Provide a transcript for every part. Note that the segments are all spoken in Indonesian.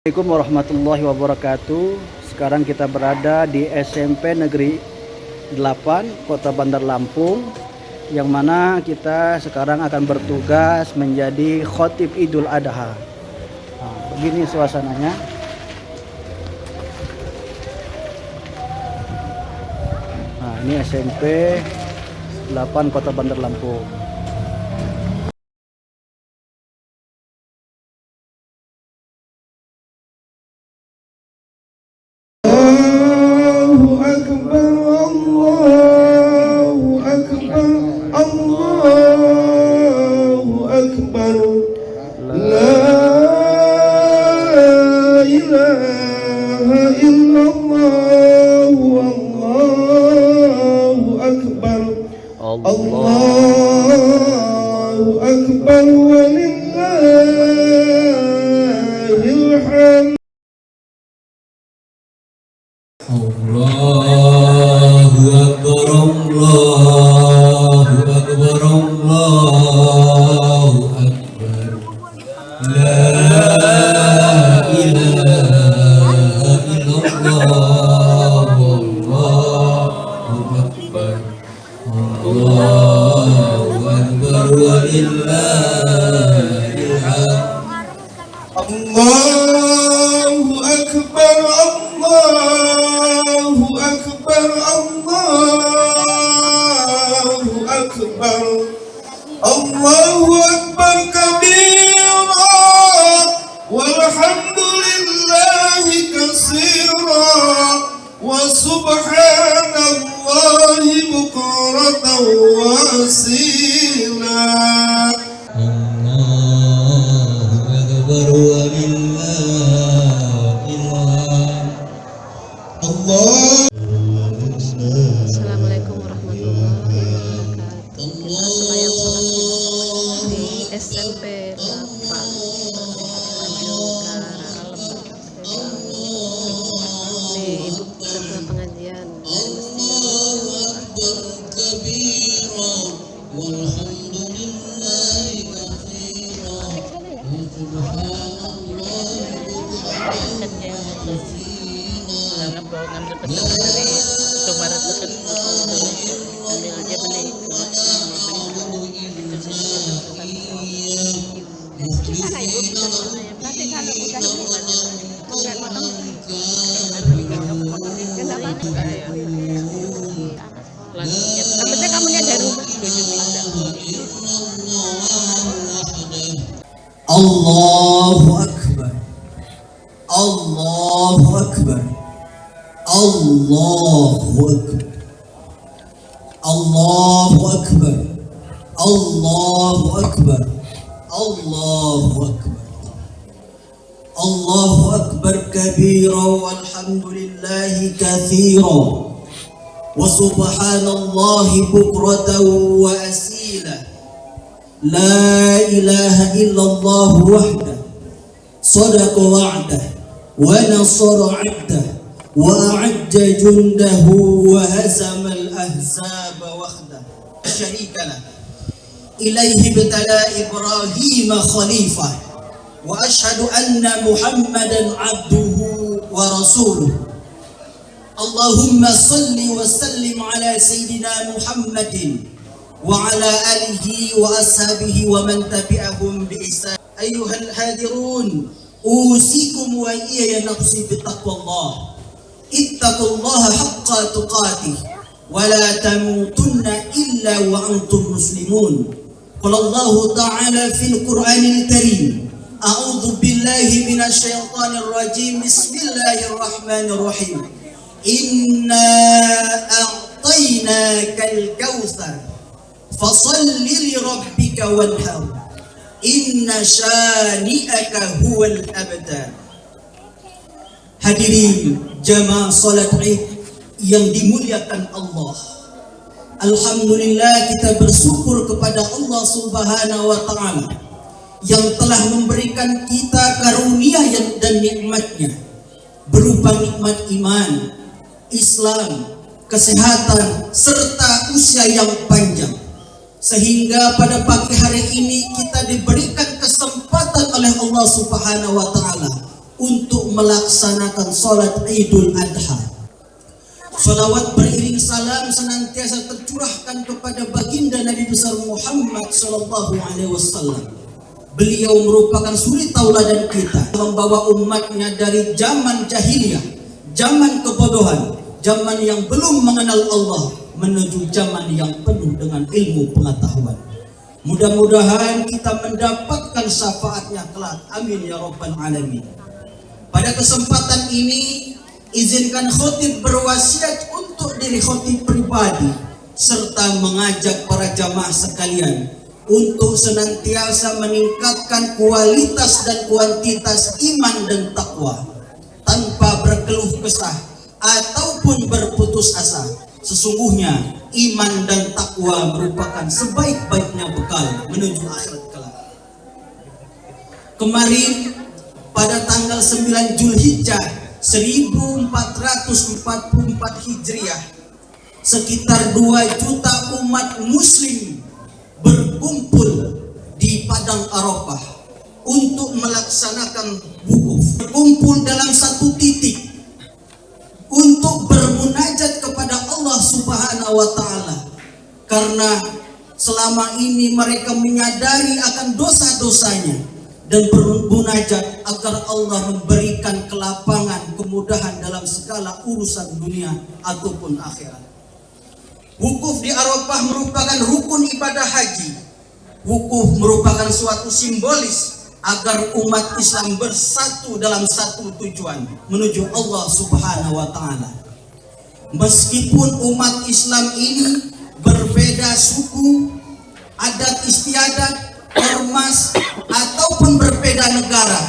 Assalamualaikum warahmatullahi wabarakatuh. Sekarang kita berada di SMP Negeri 8 Kota Bandar Lampung, yang mana kita sekarang akan bertugas menjadi khotib Idul Adha. Nah, begini suasananya. Nah, ini SMP 8 Kota Bandar Lampung. Allahu Akbar walillahil hamd. Allahu Akbar, Allahu Akbar, Allahu Akbar. La ilaha illallah, Allahu Akbar. Allahu Akbar walillahil hamd. Allahu Akbar, Allahu Akbar, Allahu Akbar. Allahu Akbar kabira walhamdulillahi katsira wa subhanallahi bukratan wa asila. Allahu Akbar walillahil hamd. Allah. Assalamualaikum warahmatullahi wabarakatuh. Kita sembahyang sholat di SMP 8 di ibu setelah pengajian dari ngambil pesanan dari Sumaret dekat ambil aja beli gimana ibu bisa nanti kalau udah nggak potong kenapa selanjutnya kamu dari rumah Allahu Akbar, Allahu Akbar, Allahu Akbar, Allahu Akbar, Allahu Akbar, Allahu Akbar, Allahu Akbar kabira walhamdulillahi katsira wa subhanallahi bukratan wa asila. La ilaha illallah wahdah sadaqa wa'dah wa nasara 'abdah wa a'adda jundahu wa hazama al-ahzaba wahdah syarika lah. Ilaihi bitala Ibrahim khalifah wa ashhadu anna Muhammadan 'abduhu wa rasuluh. Allahumma salli wa sallim ala sayyidina Muhammadin wa ala alihi wa ashabihi wa man tabi'ahum bi ihsan. Ayyuhal hadirun, usikum wa iyaya nafsi bi taqwallah. Ittaqullaha haqqa tuqatih wa la tamutunna illa wa antum muslimun. Qala Allah ta'ala fil Qur'anil Karim, a'udzu billahi minasy syaithanir rajim. Bismillahirrahmanirrahim. Inna a'tainakal kautsar fasalli li rabbika wanhar inna syani'aka huwal abtar. Hadirin jamaah salat Id yang dimuliakan Allah, alhamdulillah kita bersyukur kepada Allah Subhanahu wa taala yang telah memberikan kita karunia dan nikmatnya berupa nikmat iman, Islam, kesehatan serta usia yang panjang. Sehingga pada pagi hari ini kita diberikan kesempatan oleh Allah Subhanahu wa taala untuk melaksanakan sholat Idul Adha. Salawat beriring salam senantiasa tercurahkan kepada baginda Nabi besar Muhammad sallallahu alaihi wasallam. Beliau merupakan suri tauladan kita, membawa umatnya dari zaman jahiliyah, zaman kebodohan, zaman yang belum mengenal Allah, menuju zaman yang penuh dengan ilmu pengetahuan. Mudah-mudahan kita mendapatkan syafaatnya kelak. Amin ya rabbal alamin. Pada kesempatan ini, izinkan khotib berwasiat untuk diri khotib pribadi serta mengajak para jamaah sekalian untuk senantiasa meningkatkan kualitas dan kuantitas iman dan takwa tanpa berkeluh kesah ataupun berputus asa. Sesungguhnya iman dan takwa merupakan sebaik-baiknya bekal menuju akhirat kelak. Kemarin pada tanggal 9 Zulhijjah 1444 Hijriah, sekitar 2 juta umat muslim berkumpul di Padang Arafah untuk melaksanakan wukuf, berkumpul dalam satu titik untuk bermunajat kepada Allah Subhanahu wa taala, karena selama ini mereka menyadari akan dosa-dosanya dan bermunajat agar Allah memberikan kelapangan, kemudahan dalam segala urusan dunia ataupun akhirat. Wukuf di Arafah merupakan rukun ibadah haji. Wukuf merupakan suatu simbolis agar umat Islam bersatu dalam satu tujuan, menuju Allah Subhanahu wa taala. Meskipun umat Islam ini berbeda suku, adat istiadat, ormas, ataupun berbeda negara,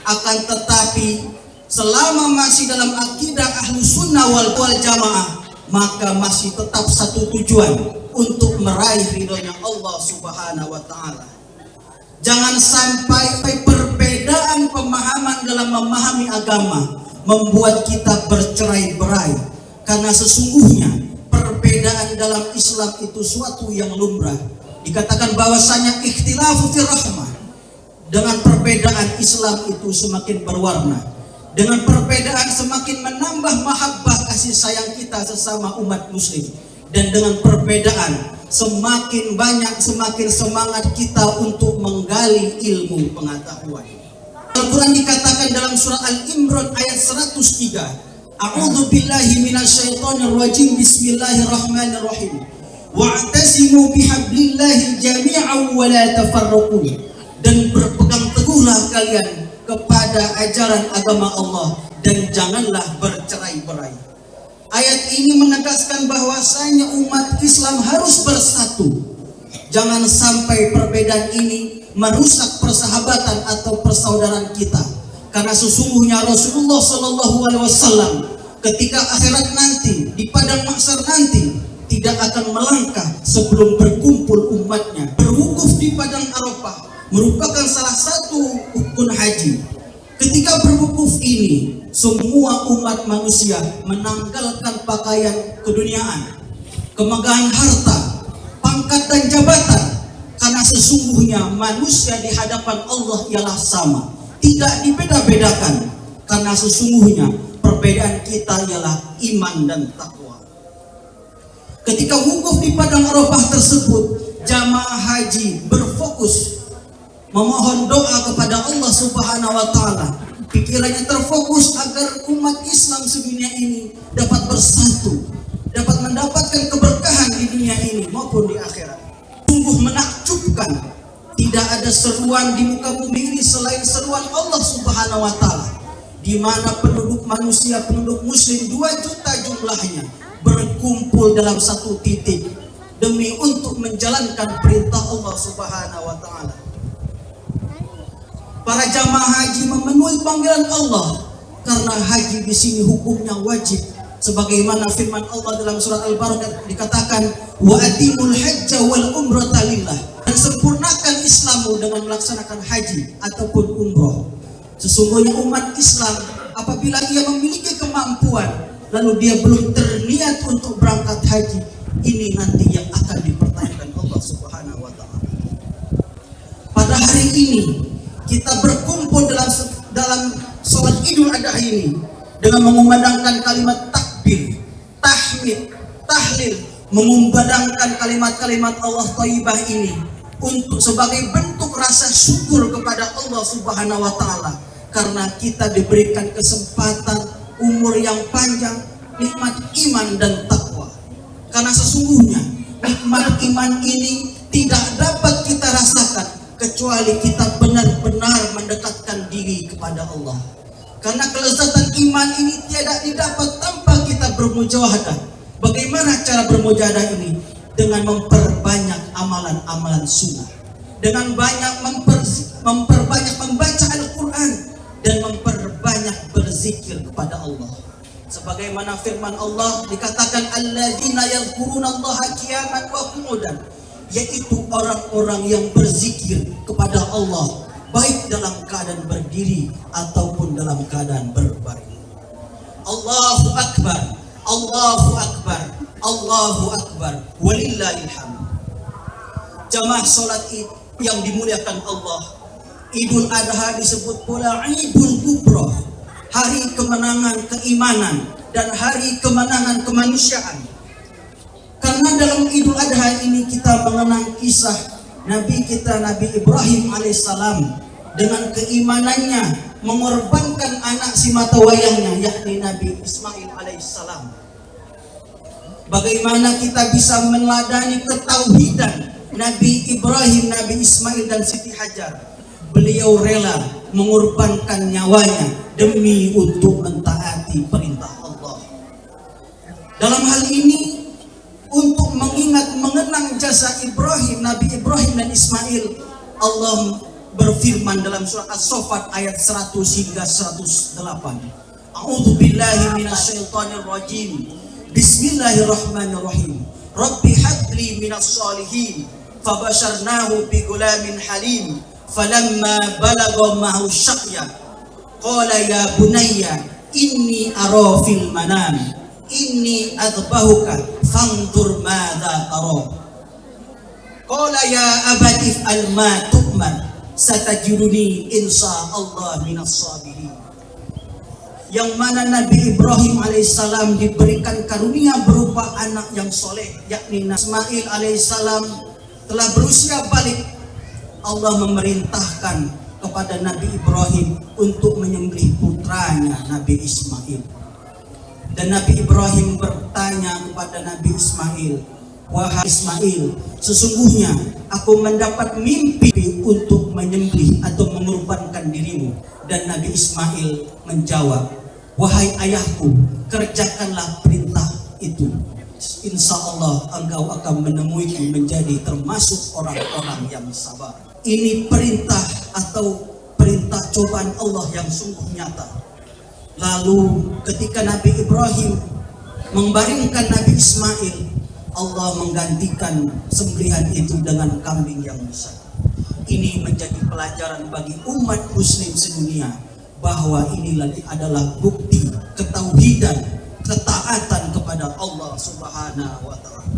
akan tetapi selama masih dalam akidah Ahlus Sunnah wal Jamaah, maka masih tetap satu tujuan untuk meraih ridhonya Allah Subhanahu wa taala. Jangan sampai perbedaan pemahaman dalam memahami agama membuat kita bercerai-berai, karena sesungguhnya perbedaan dalam Islam itu suatu yang lumrah. Dikatakan bahwasanya ikhtilafu fi rahmah. Dengan perbedaan Islam itu semakin berwarna. Dengan perbedaan semakin menambah mahabbah kasih sayang kita sesama umat muslim. Dan dengan perbedaan semakin banyak, semakin semangat kita untuk menggali ilmu pengetahuan. Al-Quran dikatakan dalam surah Al-Imran ayat 103, A'udzu billahi minasyaitonir rajim, bismillahirrahmanirrahim. Wa'tasimu bihablillahi jami'an wa la tafarraqu. Dan berpegang teguhlah kalian kepada ajaran agama Allah dan janganlah bercerai-berai. Ayat ini menegaskan bahwasanya umat Islam harus bersatu. Jangan sampai perbedaan ini merusak persahabatan atau persaudaraan kita. Karena sesungguhnya Rasulullah SAW ketika akhirat nanti, di padang mahsyar nanti, tidak akan melangkah sebelum berkumpul umatnya. Berwukuf di padang Arafah merupakan salah satu rukun haji. Ketika berwukuf ini, semua umat manusia menanggalkan pakaian keduniaan, kemegahan harta, pangkat dan jabatan, karena sesungguhnya manusia di hadapan Allah ialah sama, tidak dibeda-bedakan, karena sesungguhnya perbedaan kita ialah iman dan takwa. Ketika wukuf di padang Arafah tersebut, jamaah haji berfokus memohon doa kepada Allah Subhanahu wa taala. Pikirannya terfokus agar umat Islam sedunia ini dapat bersatu, dapat mendapatkan keberkahan di dunia ini maupun di akhirat. Sungguh menakjubkan, tidak ada seruan di muka bumi ini selain seruan Allah Subhanahu wa taala, di mana penduduk manusia, penduduk muslim 2 juta jumlahnya berkumpul dalam satu titik demi untuk menjalankan perintah Allah Subhanahu wa taala. Para jamaah haji memenuhi panggilan Allah, karena haji di sini hukumnya wajib, sebagaimana firman Allah dalam surah Al-Baqarah dikatakan, wa atimul hajja wal umrata lillah, dan sempurnakan Islammu dengan melaksanakan haji ataupun umroh. Sesungguhnya umat Islam apabila ia memiliki kemampuan lalu dia belum terniat untuk berangkat haji, ini nanti yang akan dipertanyakan Allah Subhanahu wa taala. Pada hari ini kita berkumpul dalam sholat Id ini dengan mengumandangkan kalimat takbir, tahmid, tahlil, mengumandangkan kalimat-kalimat Allah Thayyibah ini untuk sebagai bentuk rasa syukur kepada Allah Subhanahu wa taala karena kita diberikan kesempatan umur yang panjang, nikmat iman dan takwa. Karena sesungguhnya nikmat iman ini tidak dapat kita rasakan kecuali kita benar-benar mendekatkan diri kepada Allah. Karena kelezatan iman ini tidak didapat tanpa kita bermujahadah. Bagaimana cara bermujahadah ini? Dengan memperbanyak amalan-amalan sunnah, dengan memperbanyak membaca Al-Quran, dan memperbanyak berzikir kepada Allah. Sebagaimana firman Allah dikatakan alladzina yadhkurunallaha qiyaman wa qu'udan, yaitu orang-orang yang berzikir kepada Allah baik dalam keadaan berdiri ataupun dalam keadaan berbaring. Allahu Akbar, Allahu Akbar, Allahu Akbar, walillahil hamd. Jamaah salat Id yang dimuliakan Allah, Idul Adha disebut pula Idul Kubra, hari kemenangan keimanan dan hari kemenangan kemanusiaan. Karena dalam Idul Adha ini kita mengenang kisah Nabi kita Nabi Ibrahim alaihissalam dengan keimanannya mengorbankan anak si mata wayangnya yakni Nabi Ismail alaihissalam. Bagaimana kita bisa meneladani ketauhidan Nabi Ibrahim, Nabi Ismail dan Siti Hajar? Beliau rela mengorbankan nyawanya demi untuk mentaati perintah Allah. Dalam hal ini untuk mengenang jasa Ibrahim, Nabi Ibrahim dan Ismail, Allah berfirman dalam surah As-Saffat ayat 100 hingga 108. A'udzu billahi minasyaitonir rajim. Bismillahirrahmanirrahim. Rabbi habli minas shalihin. Fabasharnahu bi gulamin halim. Falamma balagha ma'hu syaqya qala ya bunayya inni ara fil manam inni adbahuka fanzur madza tara. Qala ya abati if'al ma tu'mar satajiduni insyaallah minas sabirin. Yang mana Nabi Ibrahim alaihissalam diberikan karunia berupa anak yang soleh yakni Ismail alaihissalam telah berusia balik. Allah memerintahkan kepada Nabi Ibrahim untuk menyembelih putranya Nabi Ismail. Dan Nabi Ibrahim bertanya kepada Nabi Ismail, wahai Ismail, sesungguhnya aku mendapat mimpi untuk menyembelih atau mengorbankan dirimu. Dan Nabi Ismail menjawab, wahai ayahku, kerjakanlah perintah itu. Insya Allah engkau akan menemuiku menjadi termasuk orang-orang yang sabar. Ini perintah atau perintah cobaan Allah yang sungguh nyata. Lalu ketika Nabi Ibrahim membaringkan Nabi Ismail, Allah menggantikan sembelihan itu dengan kambing yang besar. Ini menjadi pelajaran bagi umat muslim sedunia bahwa inilah adalah bukti ketauhidan, ketaatan kepada Allah Subhanahu wa taala.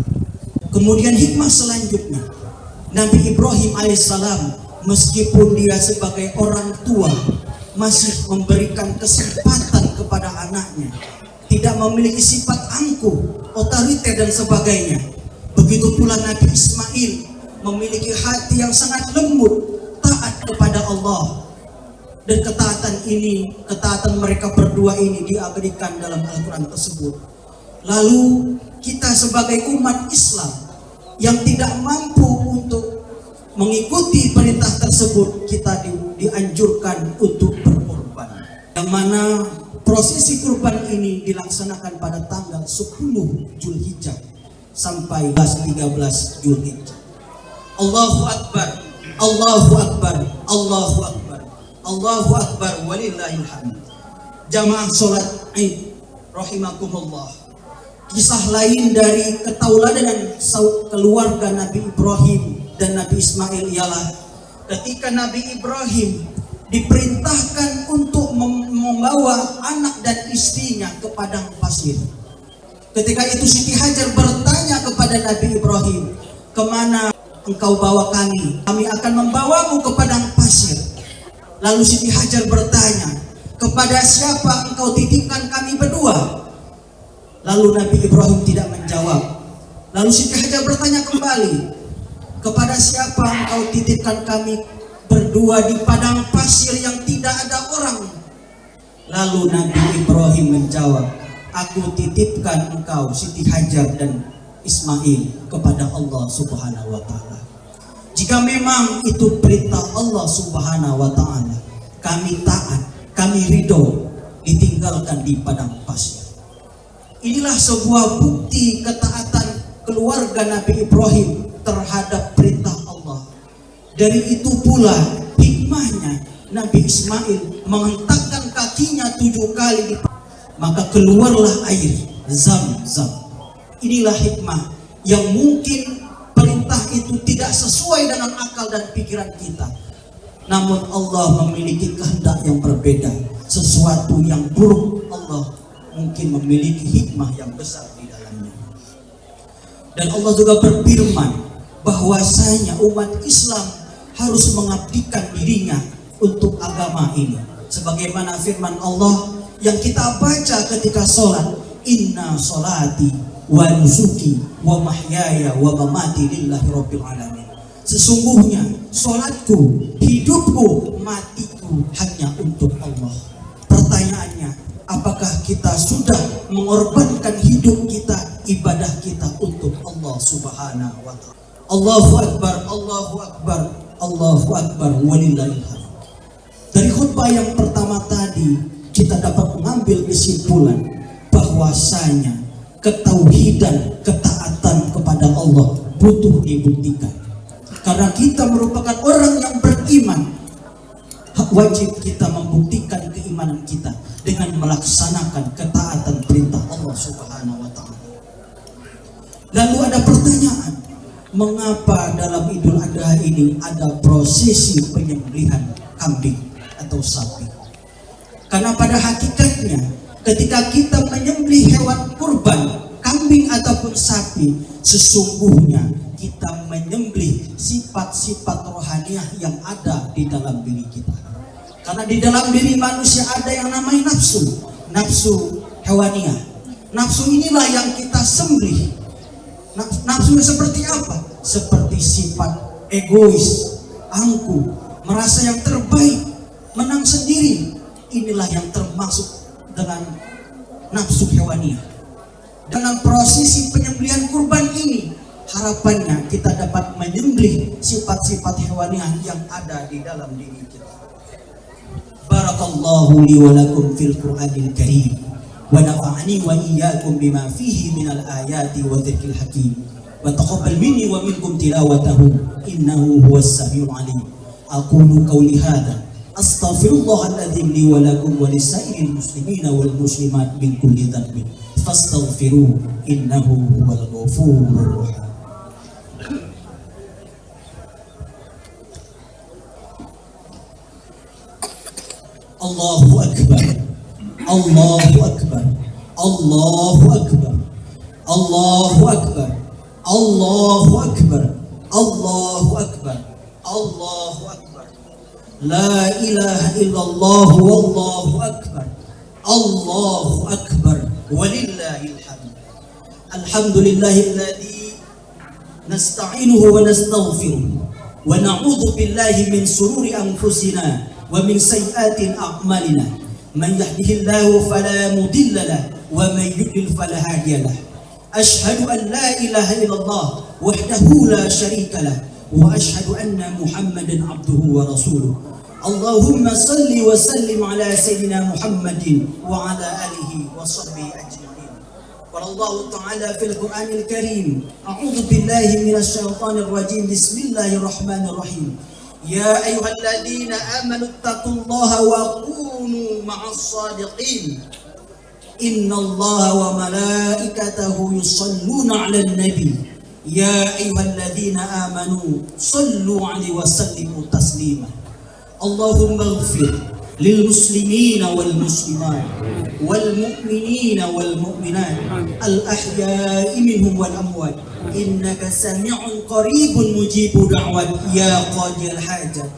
Kemudian hikmah selanjutnya, Nabi Ibrahim alaihissalam meskipun dia sebagai orang tua masih memberikan kesempatan kepada anaknya, tidak memiliki sifat angkuh, otoriter dan sebagainya. Begitu pula Nabi Ismail memiliki hati yang sangat lembut, taat kepada Allah. Dan ketaatan mereka berdua ini diabadikan dalam Al-Quran tersebut. Lalu kita sebagai umat Islam yang tidak mampu untuk mengikuti perintah tersebut, kita dianjurkan untuk berkorban. Yang mana prosesi kurban ini dilaksanakan pada tanggal 10 Zulhijjah sampai 13 Zulhijjah. Allahu Akbar, Allahu Akbar, Allahu Akbar, Allahu Akbar, walillahil hamd. Jamaah sholat Id rahimakumullah. Kisah lain dari ketauladanan keluarga Nabi Ibrahim dan Nabi Ismail ialah ketika Nabi Ibrahim diperintahkan untuk membawa anak dan istrinya ke padang pasir. Ketika itu Siti Hajar bertanya kepada Nabi Ibrahim, kemana engkau bawa kami? Kami akan membawamu ke padang pasir. Lalu Siti Hajar bertanya, kepada siapa engkau titipkan kami berdua? Lalu Nabi Ibrahim tidak menjawab. Lalu Siti Hajar bertanya kembali, kepada siapa engkau titipkan kami berdua di padang pasir yang tidak ada orang? Lalu Nabi Ibrahim menjawab, aku titipkan engkau Siti Hajar dan Ismail kepada Allah Subhanahu wa Ta'ala. Jika memang itu perintah Allah Subhanahu wa Ta'ala, kami taat, kami ridho, ditinggalkan di padang pasir. Inilah sebuah bukti ketaatan keluarga Nabi Ibrahim terhadap perintah Allah. Dari itu pula hikmahnya Nabi Ismail menghentakkan kakinya 7 kali maka keluarlah air Zam-Zam. Inilah hikmah yang mungkin perintah itu tidak sesuai dengan akal dan pikiran kita. Namun Allah memiliki kehendak yang berbeda. Sesuatu yang buruk Allah mungkin memiliki hikmah yang besar di dalamnya. Dan Allah juga berfirman bahwasanya umat Islam harus mengabdikan dirinya untuk agama ini. Sebagaimana firman Allah yang kita baca ketika sholat, inna sholati wa nusuki wa mahyaya wa mamati lillahi rabbil alamin. Sesungguhnya sholatku, hidupku, matiku hanya untuk Allah. Pertanyaannya, apakah kita sudah mengorbankan hidup kita, ibadah kita untuk Allah Subhanahu wa Ta'ala? Allahu Akbar, Allahu Akbar, Allahu Akbar, walillahil hamd. Dari khutbah yang pertama tadi kita dapat mengambil kesimpulan bahwasanya ketauhidan, ketaatan kepada Allah butuh dibuktikan. Karena kita merupakan orang yang beriman, wajib kita membuktikan keimanan kita dengan melaksanakan ketaatan perintah Allah Subhanahu wa Ta'ala. Lalu ada pertanyaan, mengapa dalam Idul Adha ini ada prosesi penyembelihan kambing atau sapi? Karena pada hakikatnya ketika kita menyembelih hewan kurban, kambing ataupun sapi, sesungguhnya kita menyembelih sifat-sifat rohaniah yang ada di dalam diri kita. Karena di dalam diri manusia ada yang namanya nafsu, nafsu hewaniah. Nafsu inilah yang kita sembelih. Nafsu seperti apa? Seperti sifat egois, angkuh, merasa yang terbaik, menang sendiri. Inilah yang termasuk dengan nafsu hewaniah. Dengan prosesi penyembelihan kurban ini, harapannya kita dapat menyembelih sifat-sifat hewaniah yang ada di dalam diri kita. Barakallahu li wa lakum fil Qur'anil Karim wa nafa'ani wa iyyakum bima fihi minal ayati wa dzikril hakim wa taqabbal minni wa minkum tilawatahu innahu huwas samiul alim. Aqulu qawli hadza astaghfirullah aladzim li wa lakum wa lisairil muslimina wal muslimat min kulli dhanbin fastaghfiruhu innahu huwal ghafurur rahim. Allahu Akbar, Allahu Akbar, Allahu Akbar, Allahu Akbar, Allahu Akbar, Allahu Akbar, Allahu Akbar. La ilaha illallah wallahu akbar, Allahu Akbar, walillahil hamd. Alhamdulillahilladzi nasta'inuhu wa nastaghfiruh wa na'udzu billahi min sururi anfusina wa min sayyiati a'malina. Man yahdihillahu fala mudilla lahu wa man yudlil fala hadiya lahu. Ashhadu an la ilaha illallah wahdahu la syarika lahu wa ashhadu anna Muhammadan abduhu wa rasuluh. Allahumma salli wa sallim ala sayyidina Muhammadin wa ala alihi wa sahbihi ajma'in. Qala Allah Ta'ala fil Qur'anil Karim, a'udzu billahi minasy syaithanir rajim. Bismillahirrahmanirrahim. Ya ayyuhalladzina amanu taqullaha wa kunu ma'as shadiqin. Innallaha wa malaikatahu yusalluna 'alan nabi. Ya ayyuhalladzina amanu sallu 'alaihi wa sallimu taslima. Allahumma ighfir lil muslimina wal muslimat wal mu'minina wal mu'minat al ahya'i minhum wal amwat innaka sami'un qaribun mujibud da'wat ya qadil hajat.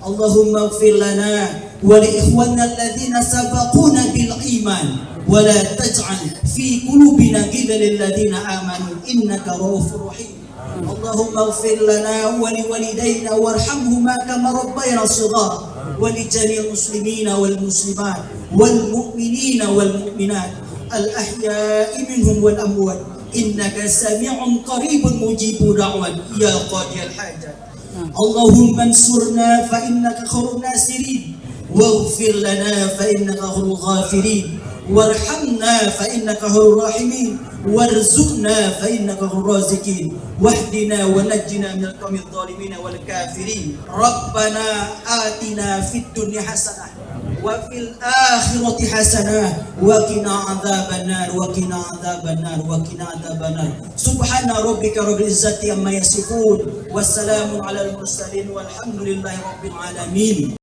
Allahumma ighfir lana ولإخواننا الذين سبقونا بالإيمان ولا تجعل في قلوبنا غلا للذين آمنوا إنك رؤوف رحيم. اللهم اغفر لنا ولوالدينا وارحمهما كما ربينا صغارا ولجميع المسلمين والمسلمات والمؤمنين والمؤمنات الأحياء منهم والأموات إنك سميع قريب مجيب دعوات يا قاضي الحاجات. اللهم انصرنا فإنك خير الناصرين واغفر لنا فإنك خير الغافرين وارحمنا فإنك خير الراحمين وارزقنا فإنك خير الرازقين واهدنا ونجنا من القوم الظالمين والكافرين. ربنا آتنا في الدنيا حسنة وفي الآخرة حسنة وقنا عذاب النار وقنا عذاب النار وقنا عذاب النار. سبحان ربك رب العزة عما يصفون والسلام على المرسلين والحمد لله رب العالمين.